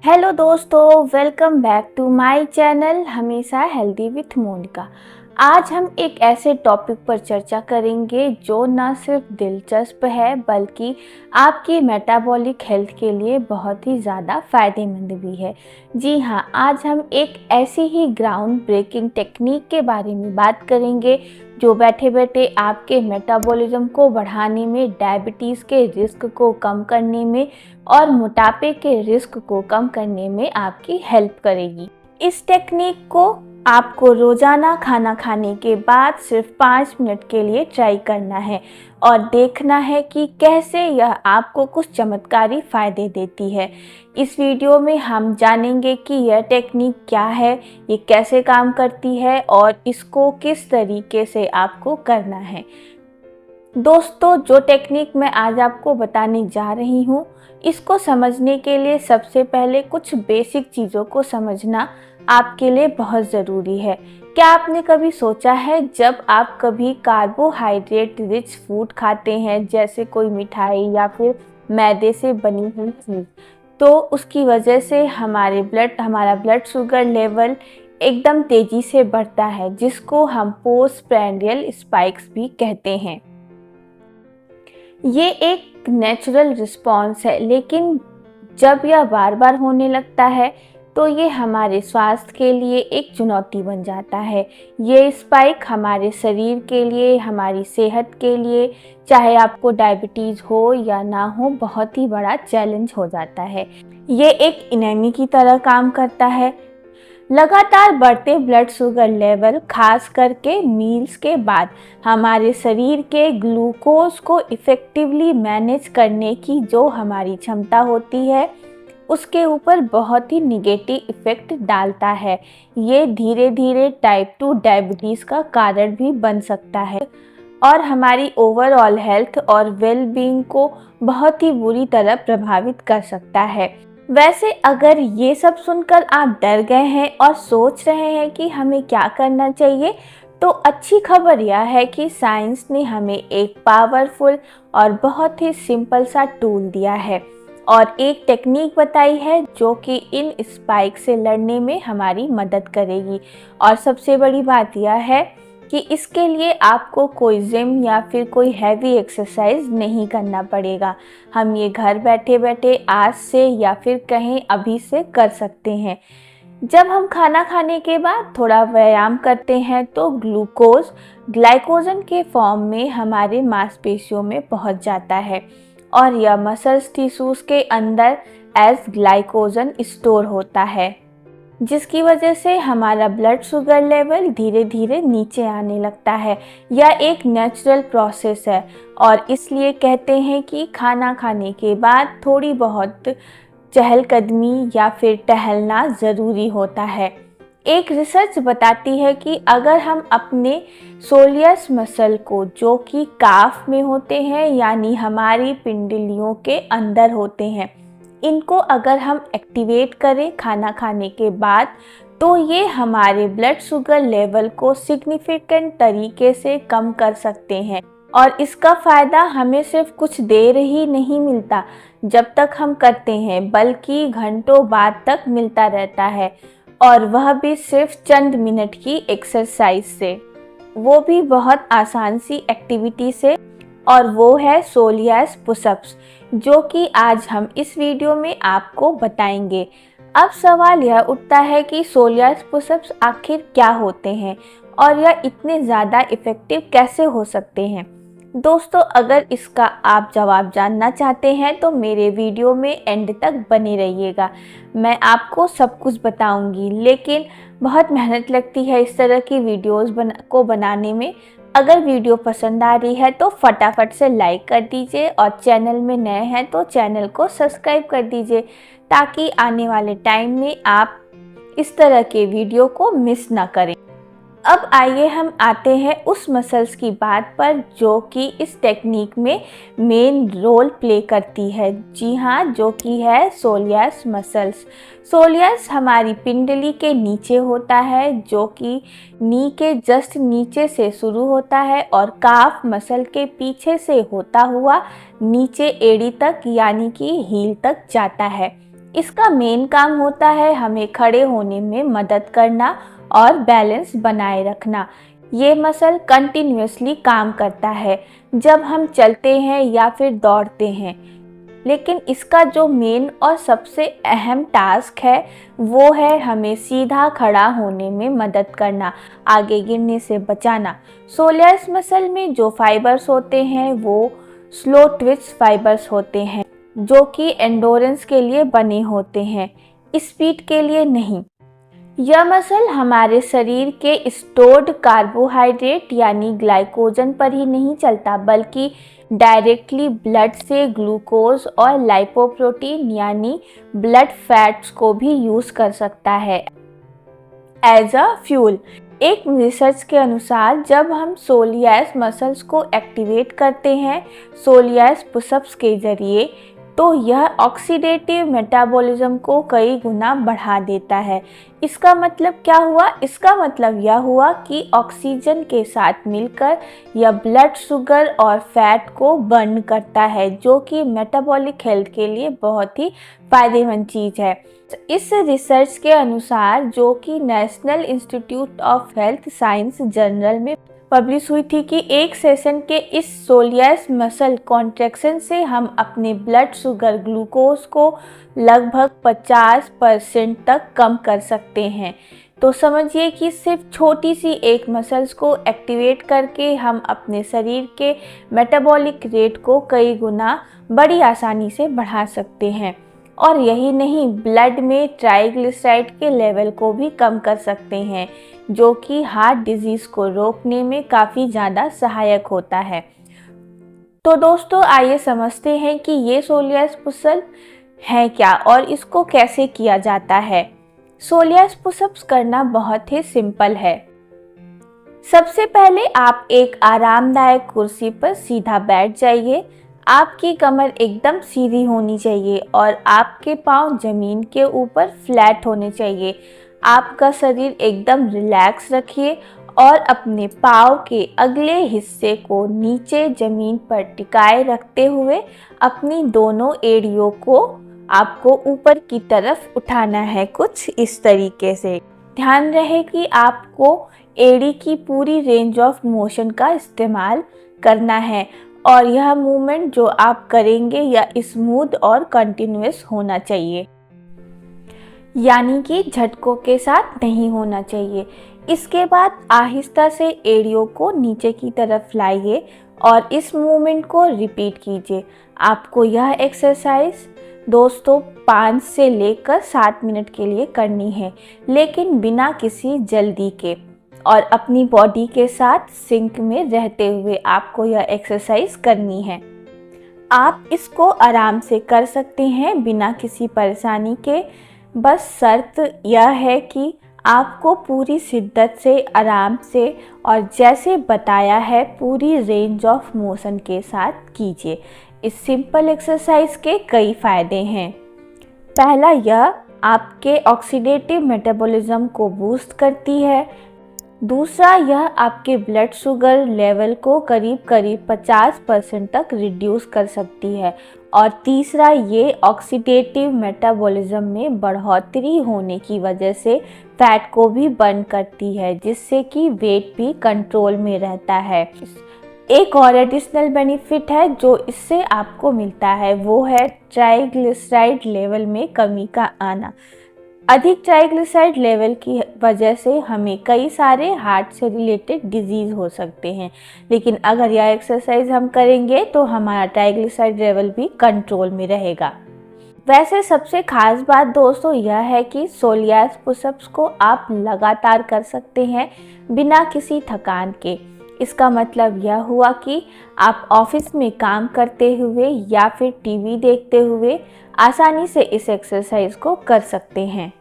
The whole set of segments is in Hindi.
हेलो दोस्तों, welcome back to my channel हमेशा हेल्दी विथ मोनिका। आज हम एक ऐसे टॉपिक पर चर्चा करेंगे जो न सिर्फ दिलचस्प है बल्कि आपकी मेटाबॉलिक हेल्थ के लिए बहुत ही ज़्यादा फ़ायदेमंद भी है। जी हाँ, आज हम एक ऐसी ही ग्राउंड ब्रेकिंग टेक्निक के बारे में बात करेंगे जो बैठे बैठे आपके मेटाबॉलिज्म को बढ़ाने में, डायबिटीज़ के रिस्क को कम करने में और मोटापे के रिस्क को कम करने में आपकी हेल्प करेगी। इस टेक्निक को आपको रोज़ाना खाना खाने के बाद सिर्फ 5 मिनट के लिए ट्राई करना है और देखना है कि कैसे यह आपको कुछ चमत्कारी फ़ायदे देती है। इस वीडियो में हम जानेंगे कि यह टेक्निक क्या है, ये कैसे काम करती है और इसको किस तरीके से आपको करना है। दोस्तों, जो टेक्निक मैं आज आपको बताने जा रही हूँ, इसको समझने के लिए सबसे पहले कुछ बेसिक चीज़ों को समझना आपके लिए बहुत ज़रूरी है। क्या आपने कभी सोचा है, जब आप कभी कार्बोहाइड्रेट रिच फूड खाते हैं जैसे कोई मिठाई या फिर मैदे से बनी हुई चीज़, तो उसकी वजह से हमारा ब्लड शुगर लेवल एकदम तेज़ी से बढ़ता है, जिसको हम पोस्टप्रांडियल स्पाइक्स भी कहते हैं। ये एक नेचुरल रिस्पॉन्स है, लेकिन जब यह बार बार होने लगता है तो ये हमारे स्वास्थ्य के लिए एक चुनौती बन जाता है। ये स्पाइक हमारे शरीर के लिए, हमारी सेहत के लिए, चाहे आपको डायबिटीज़ हो या ना हो, बहुत ही बड़ा चैलेंज हो जाता है। ये एक एनीमी की तरह काम करता है। लगातार बढ़ते ब्लड शुगर लेवल, खास करके मील्स के बाद, हमारे शरीर के ग्लूकोज को इफ़ेक्टिवली मैनेज करने की जो हमारी क्षमता होती है, उसके ऊपर बहुत ही निगेटिव इफ़ेक्ट डालता है। ये धीरे धीरे टाइप 2 डायबिटीज़ का कारण भी बन सकता है और हमारी ओवरऑल हेल्थ और वेल बीइंग को बहुत ही बुरी तरह प्रभावित कर सकता है। वैसे अगर ये सब सुनकर आप डर गए हैं और सोच रहे हैं कि हमें क्या करना चाहिए, तो अच्छी खबर यह है कि साइंस ने हमें एक पावरफुल और बहुत ही सिंपल सा टूल दिया है और एक टेक्निक बताई है जो कि इन स्पाइक से लड़ने में हमारी मदद करेगी। और सबसे बड़ी बात यह है कि इसके लिए आपको कोई जिम या फिर कोई हैवी एक्सरसाइज नहीं करना पड़ेगा। हम ये घर बैठे बैठे आज से या फिर कहीं अभी से कर सकते हैं। जब हम खाना खाने के बाद थोड़ा व्यायाम करते हैं तो ग्लूकोज ग्लाइकोजन के फॉर्म में हमारे मांसपेशियों में पहुंच जाता है और यह मसल्स टिश्यूज के अंदर एज ग्लाइकोजन स्टोर होता है, जिसकी वजह से हमारा ब्लड शुगर लेवल धीरे धीरे नीचे आने लगता है। यह एक नेचुरल प्रोसेस है और इसलिए कहते हैं कि खाना खाने के बाद थोड़ी बहुत चहलकदमी या फिर टहलना ज़रूरी होता है। एक रिसर्च बताती है कि अगर हम अपने सोलियस मसल को, जो कि काफ में होते हैं यानी हमारी पिंडलियों के अंदर होते हैं, इनको अगर हम एक्टिवेट करें खाना खाने के बाद, तो ये हमारे ब्लड शुगर लेवल को सिग्निफिकेंट तरीके से कम कर सकते हैं। और इसका फ़ायदा हमें सिर्फ कुछ देर ही नहीं मिलता जब तक हम करते हैं, बल्कि घंटों बाद तक मिलता रहता है, और वह भी सिर्फ चंद मिनट की एक्सरसाइज से, वो भी बहुत आसान सी एक्टिविटी से, और वो है सोलियास पुशअप्स, जो कि आज हम इस वीडियो में आपको बताएंगे। अब सवाल यह उठता है कि सोलियास पुशअप्स आखिर क्या होते हैं और यह इतने ज़्यादा इफ़ेक्टिव कैसे हो सकते हैं। दोस्तों, अगर इसका आप जवाब जानना चाहते हैं तो मेरे वीडियो में एंड तक बने रहिएगा। मैं आपको सब कुछ बताऊंगी, लेकिन बहुत मेहनत लगती है इस तरह की वीडियोस को बनाने में। अगर वीडियो पसंद आ रही है तो फटाफट से लाइक कर दीजिए और चैनल में नए हैं तो चैनल को सब्सक्राइब कर दीजिए, ताकि आने वाले टाइम में आप इस तरह के वीडियो को मिस ना करें। अब आइए हम आते हैं उस मसल्स की बात पर जो कि इस टेक्निक में मेन रोल प्ले करती है। जी हाँ, जो कि है सोलियास मसल्स। सोलियास हमारी पिंडली के नीचे होता है, जो कि नी के जस्ट नीचे से शुरू होता है और काफ मसल के पीछे से होता हुआ नीचे एड़ी तक यानी कि हील तक जाता है। इसका मेन काम होता है हमें खड़े होने में मदद करना और बैलेंस बनाए रखना। ये मसल कंटिन्यूअसली काम करता है जब हम चलते हैं या फिर दौड़ते हैं, लेकिन इसका जो मेन और सबसे अहम टास्क है वो है हमें सीधा खड़ा होने में मदद करना, आगे गिरने से बचाना। सोलियास मसल में जो फाइबर्स होते हैं वो स्लो ट्विच फाइबर्स होते हैं जो कि एंडोरेंस के लिए बने होते हैं, स्पीड के लिए नहीं। यह मसल हमारे शरीर के स्टोर्ड कार्बोहाइड्रेट यानी ग्लाइकोजन पर ही नहीं चलता, बल्कि डायरेक्टली ब्लड से ग्लूकोज और लाइपोप्रोटीन यानी ब्लड फैट्स को भी यूज़ कर सकता है एज अ फ्यूल। एक रिसर्च के अनुसार जब हम सोलियास मसल्स को एक्टिवेट करते हैं सोलियास पुशअप्स के जरिए, तो यह ऑक्सीडेटिव मेटाबॉलिज्म को कई गुना बढ़ा देता है। इसका मतलब क्या हुआ? इसका मतलब यह हुआ कि ऑक्सीजन के साथ मिलकर यह ब्लड शुगर और फैट को बर्न करता है, जो कि मेटाबॉलिक हेल्थ के लिए बहुत ही फायदेमंद चीज़ है। इस रिसर्च के अनुसार, जो कि national institute of health science journal में पब्लिश हुई थी, कि एक सेशन के इस सोलियास मसल कॉन्ट्रैक्शन से हम अपने ब्लड शुगर ग्लूकोज को लगभग 50% तक कम कर सकते हैं। तो समझिए कि सिर्फ छोटी सी एक मसल्स को एक्टिवेट करके हम अपने शरीर के मेटाबॉलिक रेट को कई गुना बड़ी आसानी से बढ़ा सकते हैं। और यही नहीं, ब्लड में ट्राइग्लिसराइड के लेवल को भी कम कर सकते हैं, जो कि हार्ट डिजीज़ को रोकने में काफ़ी ज़्यादा सहायक होता है। तो दोस्तों, आइए समझते हैं कि ये सोलियास पुशअप है क्या और इसको कैसे किया जाता है। सोलियास पुशअप्स करना बहुत ही सिंपल है। सबसे पहले आप एक आरामदायक कुर्सी पर सीधा बैठ जाइए। आपकी कमर एकदम सीधी होनी चाहिए और आपके पांव जमीन के ऊपर फ्लैट होने चाहिए। आपका शरीर एकदम रिलैक्स रखिए और अपने पाँव के अगले हिस्से को नीचे ज़मीन पर टिकाए रखते हुए अपनी दोनों एड़ियों को आपको ऊपर की तरफ उठाना है, कुछ इस तरीके से। ध्यान रहे कि आपको एड़ी की पूरी रेंज ऑफ मोशन का इस्तेमाल करना है और यह मूवमेंट जो आप करेंगे यह स्मूथ और कंटिन्यूअस होना चाहिए, यानी कि झटकों के साथ नहीं होना चाहिए। इसके बाद आहिस्ता से एड़ियों को नीचे की तरफ लाइए और इस मूवमेंट को रिपीट कीजिए। आपको यह एक्सरसाइज दोस्तों 5 से लेकर 7 मिनट के लिए करनी है, लेकिन बिना किसी जल्दी के और अपनी बॉडी के साथ सिंक में रहते हुए आपको यह एक्सरसाइज करनी है। आप इसको आराम से कर सकते हैं बिना किसी परेशानी के। बस शर्त यह है कि आपको पूरी शिद्दत से, आराम से और जैसे बताया है पूरी रेंज ऑफ मोशन के साथ कीजिए। इस सिंपल एक्सरसाइज के कई फ़ायदे हैं। पहला, यह आपके ऑक्सीडेटिव मेटाबॉलिज्म को बूस्ट करती है। दूसरा, यह आपके ब्लड शुगर लेवल को करीब 50% तक रिड्यूस कर सकती है। और तीसरा, ये ऑक्सीडेटिव मेटाबॉलिज्म में बढ़ोतरी होने की वजह से फैट को भी बर्न करती है, जिससे कि वेट भी कंट्रोल में रहता है। एक और एडिशनल बेनिफिट है जो इससे आपको मिलता है, वो है ट्राइग्लिसराइड लेवल में कमी का आना। अधिक ट्राइग्लिसराइड लेवल की वजह से हमें कई सारे हार्ट से रिलेटेड डिजीज़ हो सकते हैं, लेकिन अगर यह एक्सरसाइज हम करेंगे तो हमारा ट्राइग्लिसराइड लेवल भी कंट्रोल में रहेगा। वैसे सबसे खास बात दोस्तों यह है कि सोलियास पुशअप्स को आप लगातार कर सकते हैं बिना किसी थकान के। इसका मतलब यह हुआ कि आप ऑफिस में काम करते हुए या फिर टीवी देखते हुए आसानी से इस एक्सरसाइज को कर सकते हैं।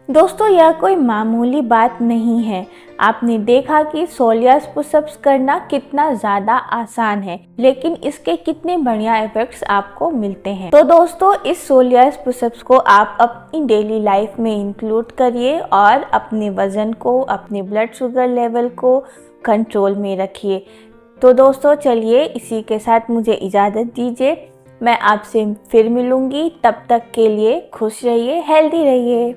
दोस्तों, यह कोई मामूली बात नहीं है। आपने देखा कि सोलियास पुशअप्स करना कितना ज़्यादा आसान है, लेकिन इसके कितने बढ़िया इफेक्ट्स आपको मिलते हैं। तो दोस्तों, इस सोलियास पुशअप्स को आप अपनी डेली लाइफ में इंक्लूड करिए और अपने वज़न को, अपने ब्लड शुगर लेवल को कंट्रोल में रखिए। तो दोस्तों, चलिए इसी के साथ मुझे इजाज़त दीजिए। मैं आपसे फिर मिलूंगी, तब तक के लिए खुश रहिए, हेल्दी रहिए।